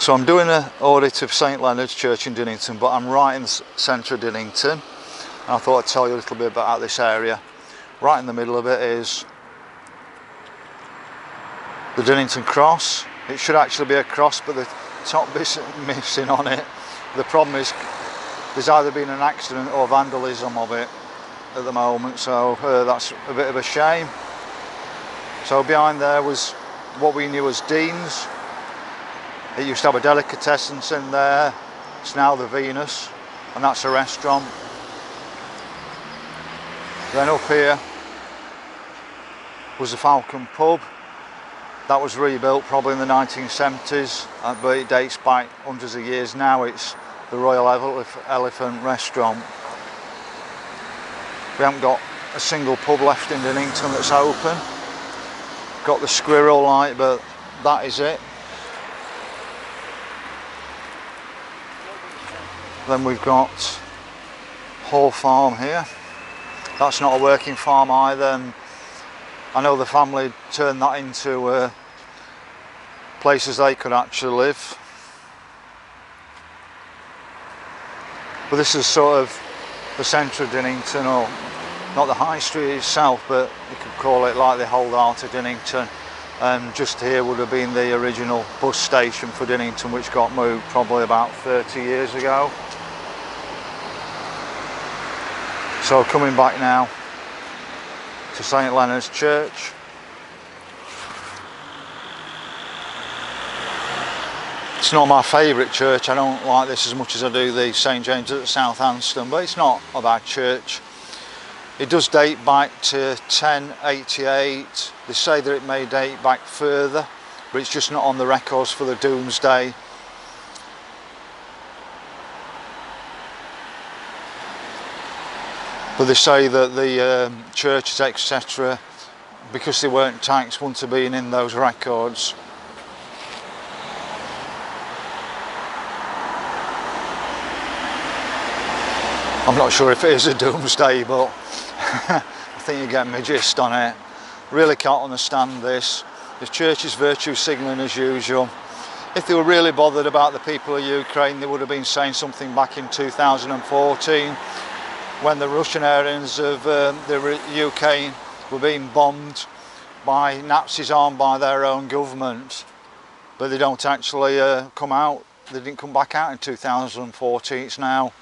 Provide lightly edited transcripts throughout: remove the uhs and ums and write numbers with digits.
So I'm doing an audit of St Leonards Church in Dinnington, but I'm right in the centre of Dinnington, and I thought I'd tell you a little bit about this area. Right in the middle of it is the Dinnington cross. It should actually be a cross, but the top bit's missing on it. The problem is there's either been an accident or vandalism of it at the moment, so that's a bit of a shame. So behind there was what we knew as Dean's. It used to have a delicatessen in there. It's now the Venus, and that's a restaurant. Then up here was the Falcon pub. That was rebuilt probably in the 1970s, but it dates back hundreds of years now. It's the Royal Elephant restaurant. We haven't got a single pub left in Dinnington that's open. Got the Squirrel Light, but that is it. Then we've got Hall Farm here. That's not a working farm either, and I know the family turned that into places they could actually live. But this is sort of the centre of Dinnington, or not the high street itself, but you could call it like the whole heart of Dinnington. And just here would have been the original bus station for Dinnington, which got moved probably about 30 years ago. So coming back now to St Leonards Church. It's not my favourite church. I don't like this as much as I do the St James at Southampton, but it's not a bad church. It does date back to 1088. They say that it may date back further, but it's just not on the records for the Doomsday. But they say that the churches, etc., because they weren't taxed, wouldn't have been in those records. I'm not sure if it is a Doomsday, but I think you get my gist on it. Really can't understand this. The church is virtue signalling as usual. If they were really bothered about the people of Ukraine, they would have been saying something back in 2014 when the Russian areas of the UK were being bombed by Nazis armed by their own government. But they don't actually come out. They didn't come back out in 2014. It's now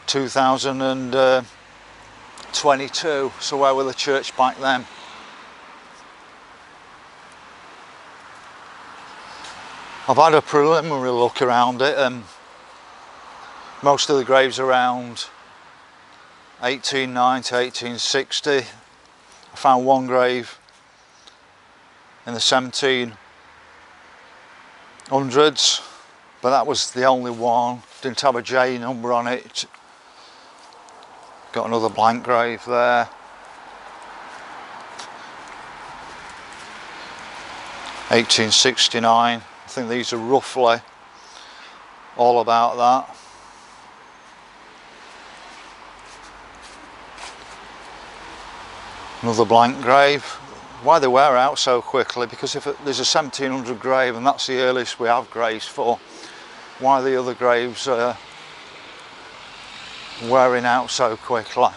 2022, so where were the church back then? I've had a preliminary look around it, and most of the graves around 1890, 1860. I found one grave in the 1700s, but that was the only one. Didn't have a J number on it. Got another blank grave there. 1869. I think these are roughly all about that. Another blank grave. Why they wear out so quickly? Because if there's a 1700 grave and that's the earliest we have graves for, why are the other graves wearing out so quickly? I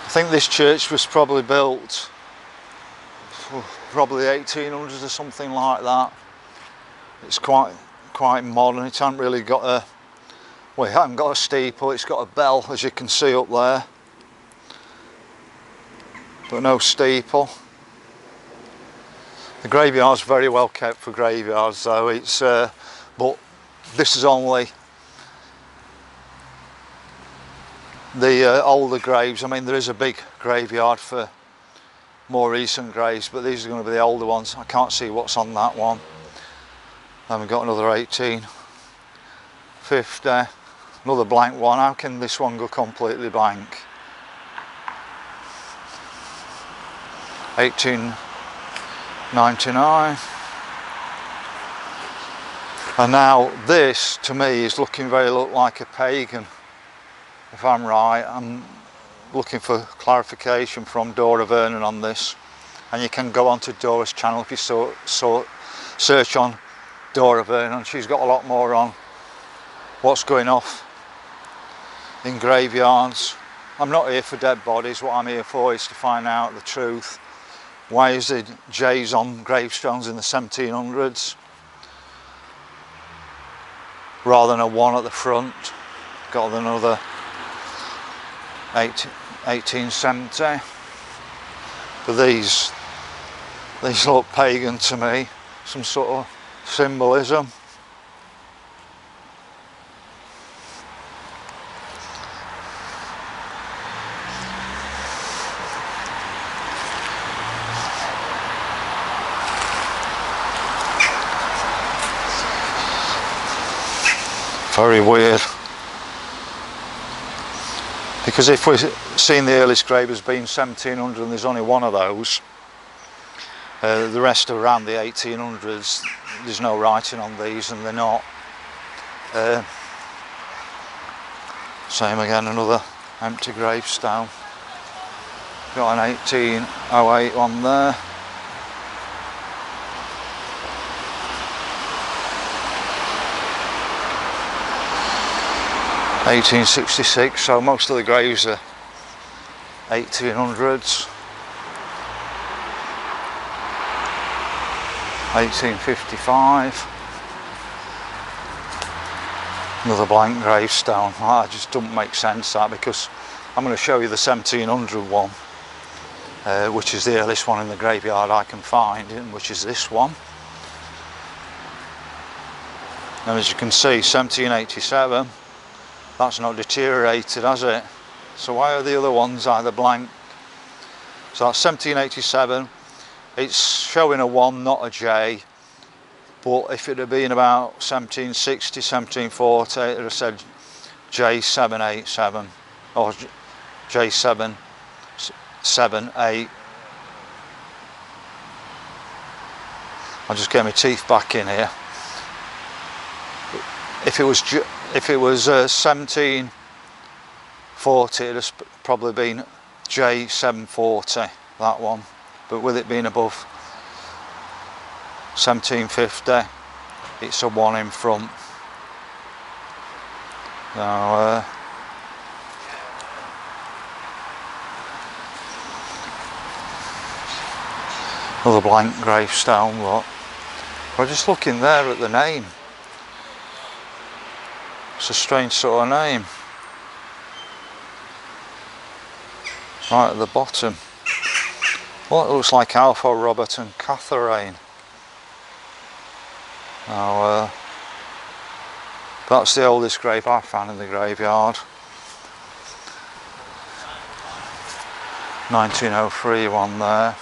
think this church was probably built probably 1800s or something like that. It's quite modern. It hasn't really got a, well, it hasn't got a steeple. It's got a bell, as you can see up there, but no steeple. The graveyard's very well kept for graveyards, though. It's but this is only the older graves. I mean, there is a big graveyard for more recent graves, but these are going to be the older ones. I can't see what's on that one. And we've got another 1850, another blank one. How can this one go completely blank? 1899. And now this, to me, is looking very like a Pagan, if I'm right. I'm looking for clarification from Dora Vernon on this. and you can go onto Dora's channel if you search on Dora Vernon. She's got a lot more on what's going off in graveyards. I'm not here for dead bodies. What I'm here for is to find out the truth. Why is there J's on gravestones in the 1700s rather than a 1 at the front? Got another 1870. But these look pagan to me, some sort of symbolism. Very weird. Because if we're seeing the earliest grave as being 1700 and there's only one of those, the rest are around the 1800s. There's no writing on these and they're not. Same again, another empty gravestone. Got an 1808 one there. (1866), so most of the graves are 1800s. 1855. Another blank gravestone. That just doesn't make sense, that, because I'm going to show you the 1700 one, which is the earliest one in the graveyard I can find, which is this one. And as you can see, 1787. That's not deteriorated, has it? So why are the other ones either blank? So that's 1787. It's showing a 1, not a J. But if it had been about 1760, 1740, it would have said J787 or J778. I'll just get my teeth back in here. If it was 1740, it'd have probably been J740, that one. But with it being above 1750, it's a 1 in front. Now, another blank gravestone, look. We're just looking there at the name. It's a strange sort of name. Right at the bottom. Well, it looks like Alpha, Robert and Catherine. Now, that's the oldest grave I found in the graveyard. 1903 one there.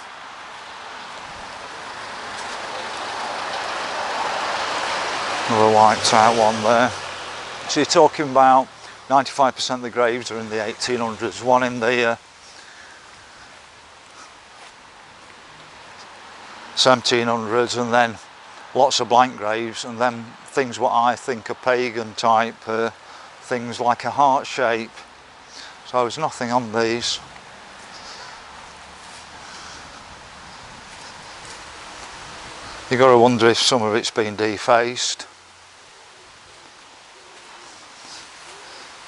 Another white out one there. So you're talking about 95% of the graves are in the 1800s, one in the 1700s, and then lots of blank graves, and then things what I think are pagan type, things like a heart shape. So there's nothing on these. You've got to wonder if some of it's been defaced.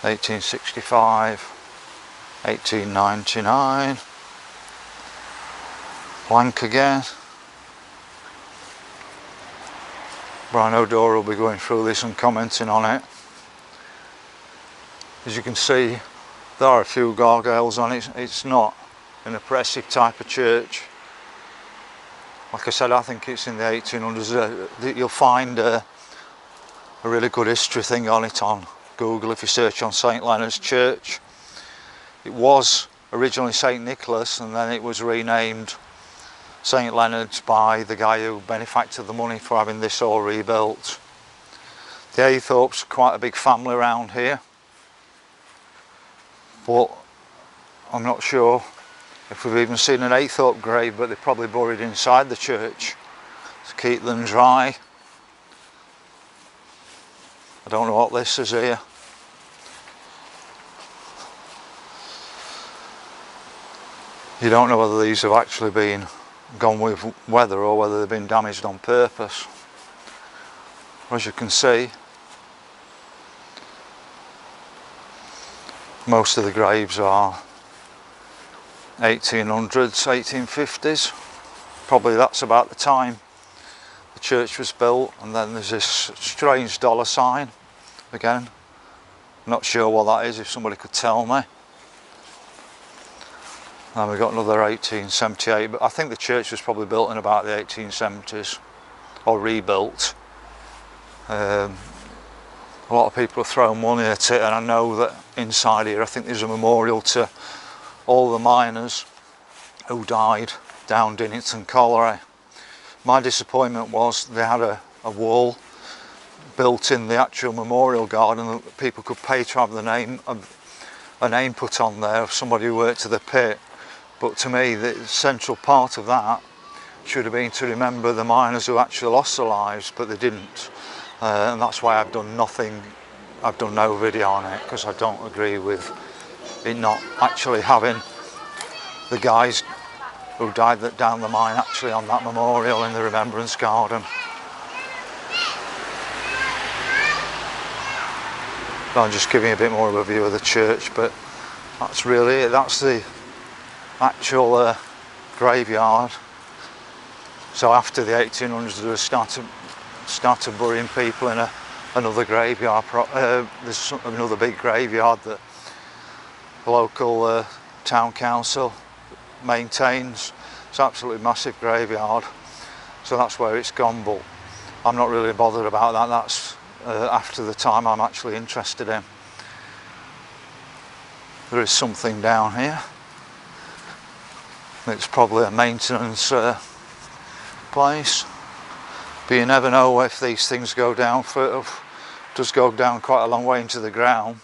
1865, 1899, blank again. But I know Dora will be going through this and commenting on it. As you can see, there are a few gargoyles on it. It's not an oppressive type of church. Like I said, I think it's in the 1800s. You'll find a really good history thing on it on Google if you search on St Leonards Church. It was originally St Nicholas, and then it was renamed St Leonards by the guy who benefacted the money for having this all rebuilt. The Aythorpes are quite a big family around here, but I'm not sure if we've even seen an Aythorpe grave, but they're probably buried inside the church to keep them dry. I don't know what this is here. You don't know whether these have actually been gone with weather or whether they've been damaged on purpose. As you can see, most of the graves are 1800s, 1850s. Probably that's about the time the church was built. And then there's this strange dollar sign again. Not sure what that is, if somebody could tell me. And we've got another 1878, but I think the church was probably built in about the 1870s, or rebuilt. A lot of people have thrown money at it, and I know that inside here I think there's a memorial to all the miners who died down Dinnington Colliery. My disappointment was they had a wall built in the actual memorial garden that people could pay to have a name put on there of somebody who worked at the pit. But to me, the central part of that should have been to remember the miners who actually lost their lives, but they didn't. And that's why I've done nothing, I've done no video on it, because I don't agree with it not actually having the guys who died down the mine actually on that memorial in the Remembrance Garden. I'm just giving a bit more of a view of the church, but that's really it. That's the actual graveyard. So after the 1800s they started burying people in another graveyard. There's another big graveyard that the local town council maintains. It's an absolutely massive graveyard, so that's where it's gone, but I'm not really bothered about that. That's after the time I'm actually interested in. There is something down here. It's probably a maintenance place, but you never know if these things go down does go down quite a long way into the ground.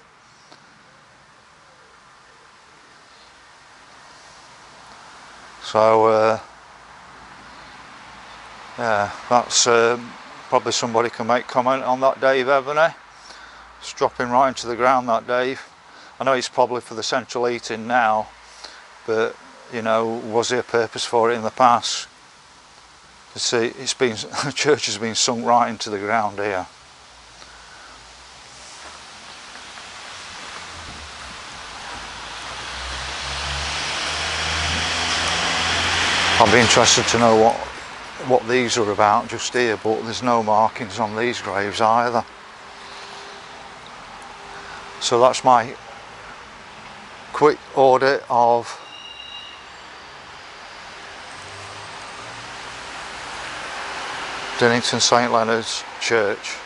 So yeah, that's probably somebody can make comment on that, Dave Evany. It's dropping right into the ground, that, Dave. I know it's probably for the central heating now, but you know, was there a purpose for it in the past? You see, the church has been sunk right into the ground here. I'd be interested to know what these are about just here, but there's no markings on these graves either. So that's my quick audit of Dinnington St Leonards Church.